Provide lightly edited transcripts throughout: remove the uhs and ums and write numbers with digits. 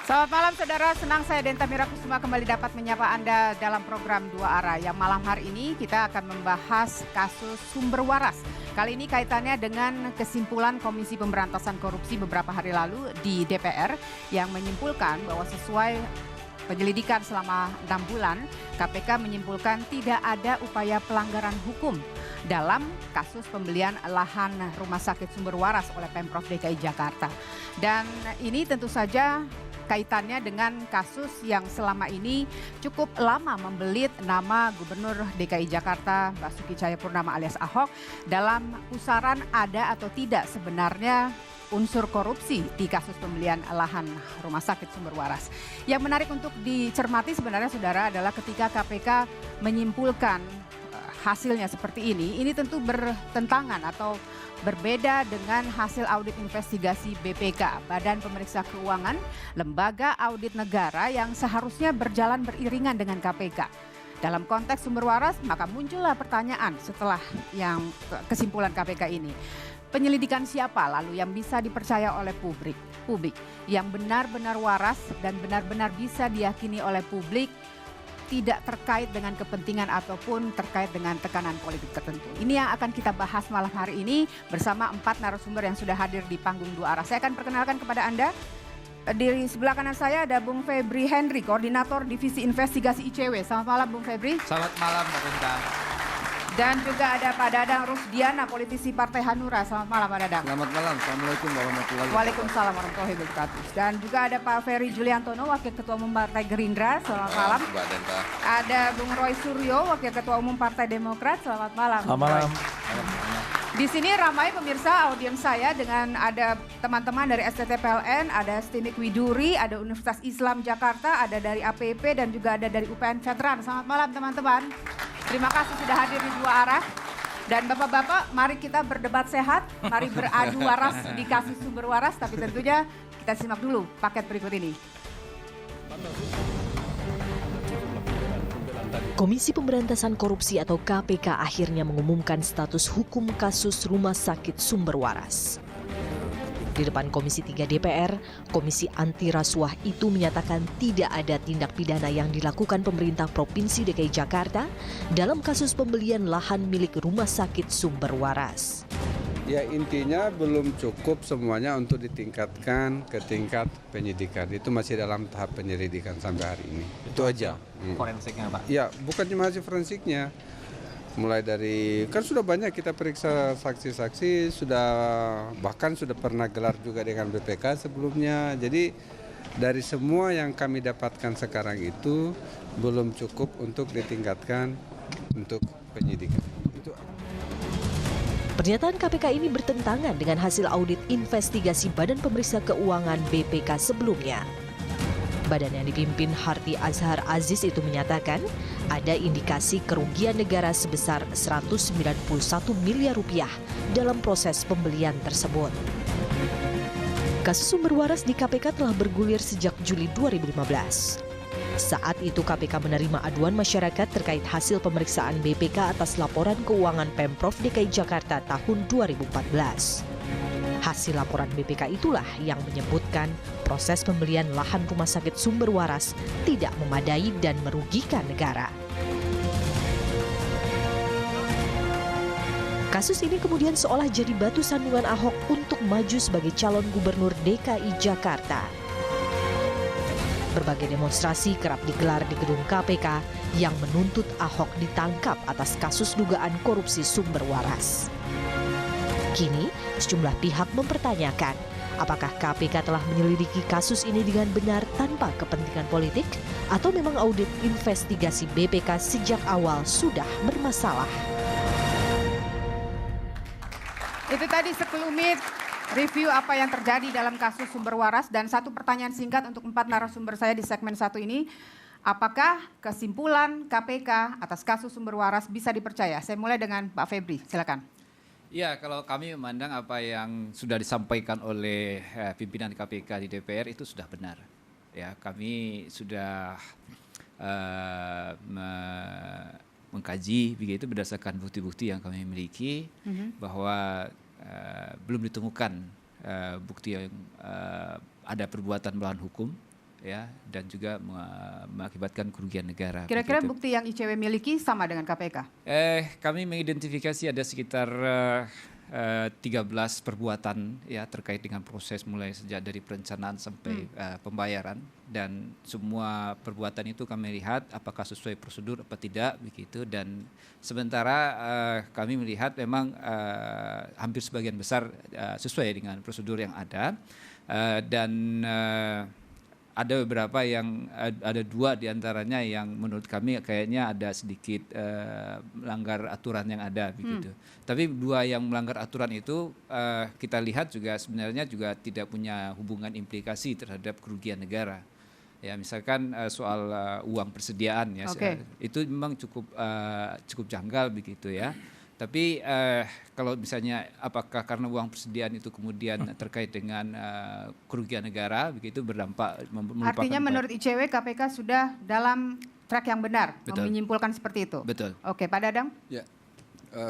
Selamat malam saudara, senang saya Denta Mirakusuma kembali dapat menyapa Anda dalam program Dua Arah yang malam hari ini kita akan membahas kasus sumber waras. Kali ini kaitannya dengan kesimpulan Komisi Pemberantasan Korupsi beberapa hari lalu di DPR yang menyimpulkan bahwa sesuai penyelidikan selama 6 bulan, KPK menyimpulkan tidak ada upaya pelanggaran hukum dalam kasus pembelian lahan rumah sakit sumber waras oleh Pemprov DKI Jakarta. Dan ini tentu saja kaitannya dengan kasus yang selama ini cukup lama membelit nama Gubernur DKI Jakarta Basuki Cahayapurnama alias Ahok dalam pusaran ada atau tidak sebenarnya unsur korupsi di kasus pembelian lahan rumah sakit sumber waras. Yang menarik untuk dicermati sebenarnya saudara adalah ketika KPK menyimpulkan hasilnya seperti ini tentu bertentangan atau berbeda dengan hasil audit investigasi BPK, Badan Pemeriksa Keuangan, lembaga audit negara yang seharusnya berjalan beriringan dengan KPK. Dalam konteks sumber waras, maka muncullah pertanyaan setelah yang kesimpulan KPK ini. Penyelidikan siapa lalu yang bisa dipercaya oleh publik yang benar-benar waras dan benar-benar bisa diyakini oleh publik, tidak terkait dengan kepentingan ataupun terkait dengan tekanan politik tertentu. Ini yang akan kita bahas malam hari ini bersama 4 narasumber yang sudah hadir di panggung Dua Arah. Saya akan perkenalkan kepada Anda. Di sebelah kanan saya ada Bung Febri Henry, Koordinator Divisi Investigasi ICW. Selamat malam Bung Febri. Selamat malam Mbak Benta. Dan juga ada Pak Dadang Rusdiana, politisi Partai Hanura. Selamat malam Pak Dadang. Selamat malam. Assalamualaikum warahmatullahi wabarakatuh. Waalaikumsalam warahmatullahi wabarakatuh. Dan juga ada Pak Ferry Juliantono, Wakil Ketua Umum Partai Gerindra. Selamat malam. Mbak Denta. Ada Bung Roy Suryo, Wakil Ketua Umum Partai Demokrat. Selamat malam. Selamat malam. Di sini ramai pemirsa audiens saya dengan ada teman-teman dari STTPLN, ada STIMIK Widuri, ada Universitas Islam Jakarta, ada dari APP dan juga ada dari UPN Veteran. Selamat malam teman-teman. Terima kasih sudah hadir di Dua Arah. Dan bapak-bapak, mari kita berdebat sehat, mari beradu waras di kasus sumber waras, tapi tentunya kita simak dulu paket berikut ini. Komisi Pemberantasan Korupsi atau KPK akhirnya mengumumkan status hukum kasus rumah sakit sumber waras. Di depan Komisi 3 DPR, Komisi Anti Rasuah itu menyatakan tidak ada tindak pidana yang dilakukan pemerintah Provinsi DKI Jakarta dalam kasus pembelian lahan milik rumah sakit sumber waras. Ya intinya belum cukup semuanya untuk ditingkatkan ke tingkat penyidikan. Itu masih dalam tahap penyelidikan sampai hari ini. Itu aja. Forensiknya Pak? Ya bukan cuma hasil forensiknya. Mulai dari, kan sudah banyak kita periksa saksi-saksi, bahkan sudah pernah gelar juga dengan BPK sebelumnya. Jadi dari semua yang kami dapatkan sekarang itu belum cukup untuk ditingkatkan untuk penyidikan. Pernyataan KPK ini bertentangan dengan hasil audit investigasi Badan Pemeriksa Keuangan BPK sebelumnya. Badan yang dipimpin Harti Azhar Aziz itu menyatakan ada indikasi kerugian negara sebesar 191 miliar rupiah dalam proses pembelian tersebut. Kasus sumber waras di KPK telah bergulir sejak Juli 2015. Saat itu KPK menerima aduan masyarakat terkait hasil pemeriksaan BPK atas laporan keuangan Pemprov DKI Jakarta tahun 2014. Hasil laporan BPK itulah yang menyebutkan proses pembelian lahan rumah sakit sumber waras tidak memadai dan merugikan negara. Kasus ini kemudian seolah jadi batu sandungan Ahok untuk maju sebagai calon gubernur DKI Jakarta. Berbagai demonstrasi kerap digelar di gedung KPK yang menuntut Ahok ditangkap atas kasus dugaan korupsi sumber waras. Kini, sejumlah pihak mempertanyakan apakah KPK telah menyelidiki kasus ini dengan benar tanpa kepentingan politik atau memang audit investigasi BPK sejak awal sudah bermasalah. Itu tadi sekelumit review apa yang terjadi dalam kasus sumber waras dan satu pertanyaan singkat untuk 4 narasumber saya di segmen 1 ini. Apakah kesimpulan KPK atas kasus sumber waras bisa dipercaya? Saya mulai dengan Pak Febri, silakan. Ya, kalau kami memandang apa yang sudah disampaikan oleh pimpinan KPK di DPR itu sudah benar. Ya, kami sudah mengkaji begitu berdasarkan bukti-bukti yang kami miliki bahwa belum ditemukan bukti yang ada perbuatan melawan hukum ya, dan juga mengakibatkan kerugian negara. Kira-kira begitu. bukti yang ICW miliki sama dengan KPK? Kami mengidentifikasi ada sekitar 13 perbuatan ya terkait dengan proses mulai sejak dari perencanaan sampai pembayaran, dan semua perbuatan itu kami lihat apakah sesuai prosedur apa tidak begitu, dan sementara kami melihat memang hampir sebagian besar sesuai dengan prosedur yang ada, dan ada beberapa yang ada 2 diantaranya yang menurut kami kayaknya ada sedikit melanggar aturan yang ada begitu. Tapi 2 yang melanggar aturan itu kita lihat juga sebenarnya juga tidak punya hubungan implikasi terhadap kerugian negara. Ya, misalkan soal uang persediaan ya, itu memang cukup janggal begitu ya. Tapi kalau misalnya apakah karena uang persediaan itu kemudian terkait dengan kerugian negara begitu berdampak Artinya menurut ICW KPK sudah dalam track yang benar. Betul. Menyimpulkan seperti itu. Betul. Oke, Pak Dadang. Ya,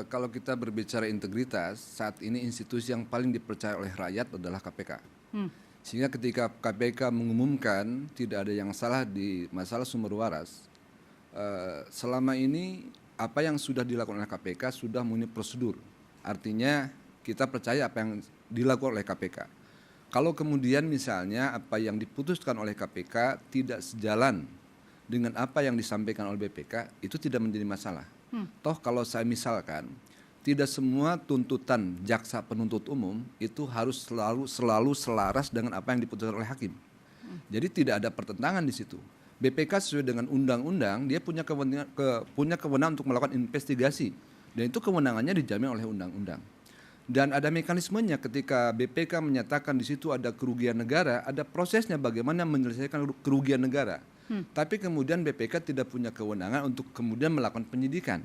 kalau kita berbicara integritas, saat ini institusi yang paling dipercaya oleh rakyat adalah KPK. Sehingga ketika KPK mengumumkan tidak ada yang salah di masalah sumber waras, selama ini apa yang sudah dilakukan oleh KPK sudah memenuhi prosedur. Artinya kita percaya apa yang dilakukan oleh KPK. Kalau kemudian misalnya apa yang diputuskan oleh KPK tidak sejalan dengan apa yang disampaikan oleh BPK, itu tidak menjadi masalah. Toh kalau saya misalkan, tidak semua tuntutan jaksa penuntut umum itu harus selalu selaras dengan apa yang diputuskan oleh hakim. Jadi tidak ada pertentangan di situ. BPK sesuai dengan undang-undang dia punya kewenangan untuk melakukan investigasi, dan itu kewenangannya dijamin oleh undang-undang. Dan ada mekanismenya ketika BPK menyatakan di situ ada kerugian negara, ada prosesnya bagaimana menyelesaikan kerugian negara. Tapi kemudian BPK tidak punya kewenangan untuk kemudian melakukan penyidikan.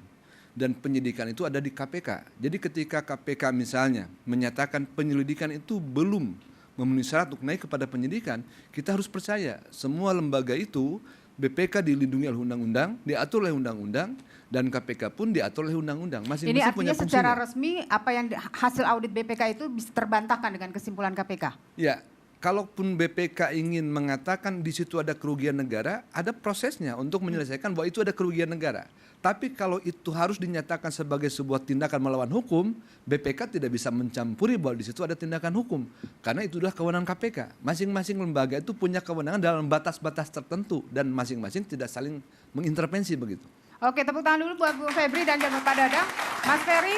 Dan penyidikan itu ada di KPK. Jadi ketika KPK misalnya menyatakan penyelidikan itu belum memenuhi syarat untuk naik kepada penyidikan, kita harus percaya semua lembaga itu BPK dilindungi oleh undang-undang, diatur oleh undang-undang, dan KPK pun diatur oleh undang-undang. Ini artinya secara resmi apa yang hasil audit BPK itu bisa terbantahkan dengan kesimpulan KPK? Ya, kalaupun BPK ingin mengatakan di situ ada kerugian negara, ada prosesnya untuk menyelesaikan bahwa itu ada kerugian negara. Tapi kalau itu harus dinyatakan sebagai sebuah tindakan melawan hukum, BPK tidak bisa mencampuri bahwa di situ ada tindakan hukum. Karena itu adalah kewenangan KPK. Masing-masing lembaga itu punya kewenangan dalam batas-batas tertentu dan masing-masing tidak saling mengintervensi begitu. Oke, tepuk tangan dulu buat Bung Febri dan juga Pak Dadang. Mas Ferry,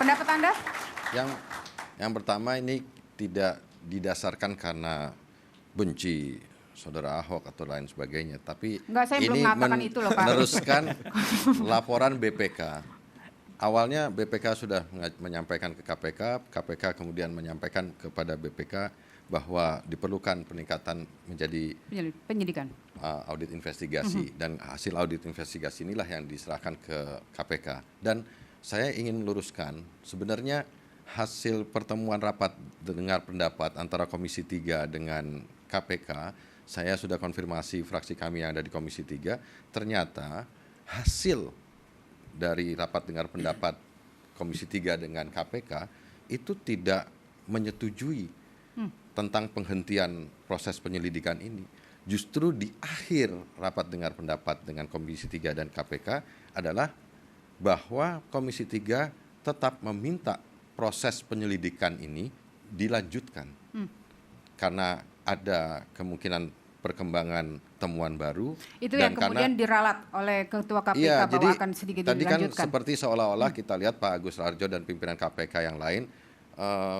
pendapat Anda? Yang pertama, ini tidak didasarkan karena benci Saudara Ahok atau lain sebagainya, tapi saya ini belum mengatakan itu loh, Pak. meneruskan laporan BPK. Awalnya BPK sudah menyampaikan ke KPK, KPK kemudian menyampaikan kepada BPK bahwa diperlukan peningkatan menjadi penyidikan, audit investigasi, dan hasil audit investigasi inilah yang diserahkan ke KPK. Dan saya ingin meluruskan, sebenarnya hasil pertemuan rapat dengar pendapat antara Komisi 3 dengan KPK, saya sudah konfirmasi fraksi kami yang ada di Komisi 3, ternyata hasil dari rapat dengar pendapat Komisi 3 dengan KPK itu tidak menyetujui tentang penghentian proses penyelidikan ini. Justru di akhir rapat dengar pendapat dengan Komisi 3 dan KPK adalah bahwa Komisi 3 tetap meminta proses penyelidikan ini dilanjutkan. Karena ada kemungkinan perkembangan temuan baru. Itu yang kemudian diralat oleh Ketua KPK bahwa jadi, akan sedikit tadi dilanjutkan. Kan seperti seolah-olah kita lihat Pak Agus Raharjo dan pimpinan KPK yang lain,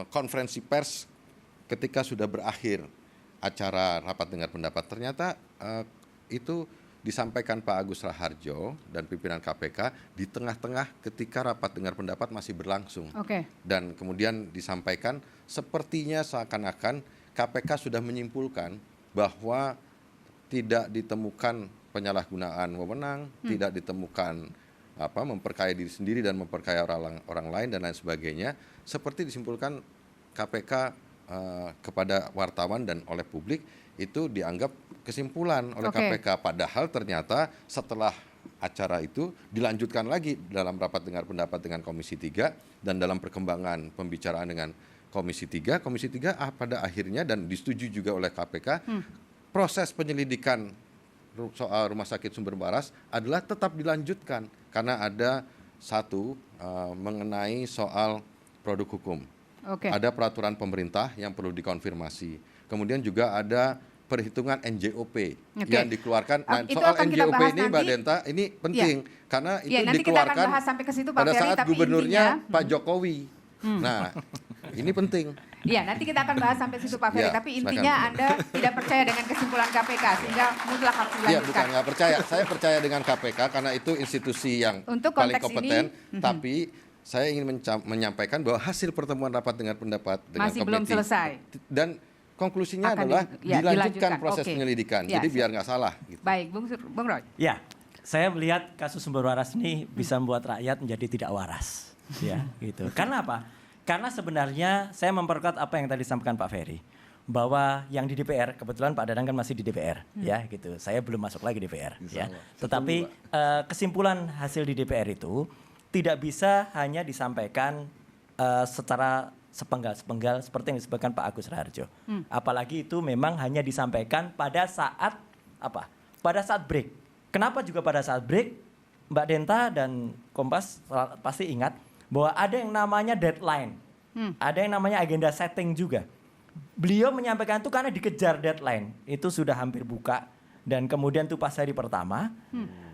konferensi pers ketika sudah berakhir acara rapat dengar pendapat, ternyata itu disampaikan Pak Agus Raharjo dan pimpinan KPK di tengah-tengah ketika rapat dengar pendapat masih berlangsung. Dan kemudian disampaikan sepertinya seakan-akan KPK sudah menyimpulkan bahwa tidak ditemukan penyalahgunaan wewenang, tidak ditemukan memperkaya diri sendiri dan memperkaya orang lain dan lain sebagainya, seperti disimpulkan KPK kepada wartawan dan oleh publik, itu dianggap kesimpulan oleh KPK. Padahal ternyata setelah acara itu dilanjutkan lagi dalam rapat dengar pendapat dengan Komisi 3 dan dalam perkembangan pembicaraan dengan Komisi 3 pada akhirnya dan disetujui juga oleh KPK, proses penyelidikan soal Rumah Sakit Sumber Waras adalah tetap dilanjutkan karena ada satu mengenai soal produk hukum. Oke. Ada peraturan pemerintah yang perlu dikonfirmasi. Kemudian juga ada perhitungan NJOP yang dikeluarkan. Nah, Itu soal akan kita NJOP bahas ini, Mbak nanti. Denta, ini penting karena itu Nanti kita akan dikeluarkan bahas sampai ke situ, Pak pada Ferry, saat tapi gubernurnya intinya- Pak Jokowi. Nah, ini penting. Iya, nanti kita akan bahas sampai situ Pak Ferry. Ya, Tapi intinya silakan. Anda tidak percaya dengan kesimpulan KPK sehingga mutlak harus Iya, dilanjutkan. bukan nggak percaya. Saya percaya dengan KPK karena itu institusi yang Untuk paling konteks kompeten. ini, Tapi saya ingin menyampaikan bahwa hasil pertemuan rapat dengar pendapat dengan Masih belum komite selesai. dan konklusinya Akan adalah dilanjutkan. dilanjutkan proses Oke. penyelidikan. Ya, Jadi biar nggak salah. Gitu. Baik, Bung Roy. Ya, saya melihat kasus Sumber Waras ini bisa membuat rakyat menjadi tidak waras, ya, gitu. Karena apa? Karena sebenarnya saya memperkuat apa yang tadi disampaikan Pak Ferry, bahwa yang di DPR, kebetulan Pak Dadang kan masih di DPR, ya, gitu. Saya belum masuk lagi DPR, ya. Tetapi kesimpulan hasil di DPR itu tidak bisa hanya disampaikan secara sepenggal-sepenggal seperti yang disebutkan Pak Agus Raharjo. Apalagi itu memang hanya disampaikan pada saat apa? Pada saat break. Kenapa juga pada saat break? Mbak Denta dan Kompas pasti ingat bahwa ada yang namanya deadline. Ada yang namanya agenda setting juga. Beliau menyampaikan itu karena dikejar deadline. Itu sudah hampir buka dan kemudian itu pas hari pertama.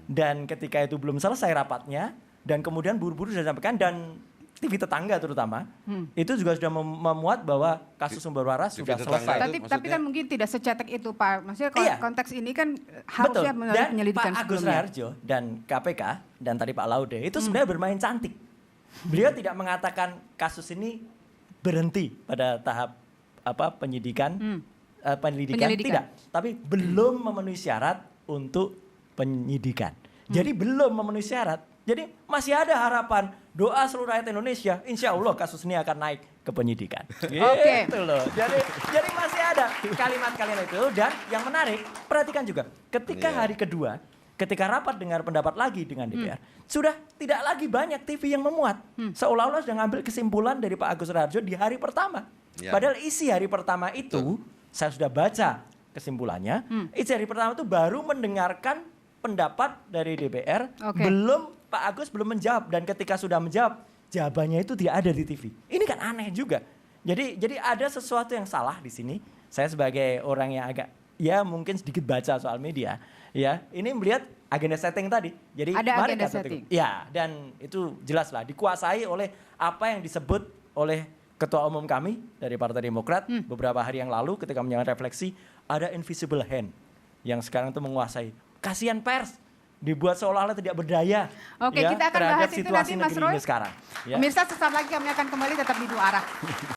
Dan ketika itu belum selesai rapatnya dan kemudian buru-buru sudah disampaikan dan TV tetangga terutama itu juga sudah memuat bahwa kasus Sumber Waras TV sudah tetangga selesai. itu Tapi kan mungkin tidak secetek itu Pak. Maksudnya Iya. konteks ini kan Betul. harusnya melalui Dan penyelidikan Pak Agus sebelumnya. Raharjo dan KPK dan tadi Pak Laude itu sebenarnya bermain cantik. Beliau tidak mengatakan kasus ini berhenti pada tahap penyidikan, penyelidikan tidak, tapi belum memenuhi syarat untuk penyidikan. Jadi belum memenuhi syarat. Jadi masih ada harapan doa seluruh rakyat Indonesia, insya Allah kasus ini akan naik ke penyidikan. Oke. Gitu loh. Jadi masih ada kalimat-kalimat itu dan yang menarik perhatikan juga ketika hari kedua, ketika rapat dengar pendapat lagi dengan DPR, sudah tidak lagi banyak TV yang memuat. Seolah-olah sudah ngambil kesimpulan dari Pak Agus Raharjo di hari pertama. Ya. Padahal isi hari pertama itu saya sudah baca kesimpulannya. Isi hari pertama itu baru mendengarkan pendapat dari DPR, Oke. belum Pak Agus belum menjawab dan ketika sudah menjawab, jawabannya itu tidak ada di TV. Ini kan aneh juga. Jadi ada sesuatu yang salah di sini. Saya sebagai orang yang agak ya mungkin sedikit baca soal media, ya. Ini melihat agenda setting tadi. Jadi Ada mari agenda kita setting. ya, dan itu jelaslah dikuasai oleh apa yang disebut oleh Ketua Umum kami dari Partai Demokrat beberapa hari yang lalu ketika menyampaikan refleksi, ada invisible hand yang sekarang itu menguasai. Kasihan pers. Dibuat seolah-olah tidak berdaya. Oke, ya, kita akan terhadap bahas itu situasi nanti Mas negeri Roy. ini sekarang. Ya. Pemirsa sesaat lagi kami akan kembali tetap di Dua Arah.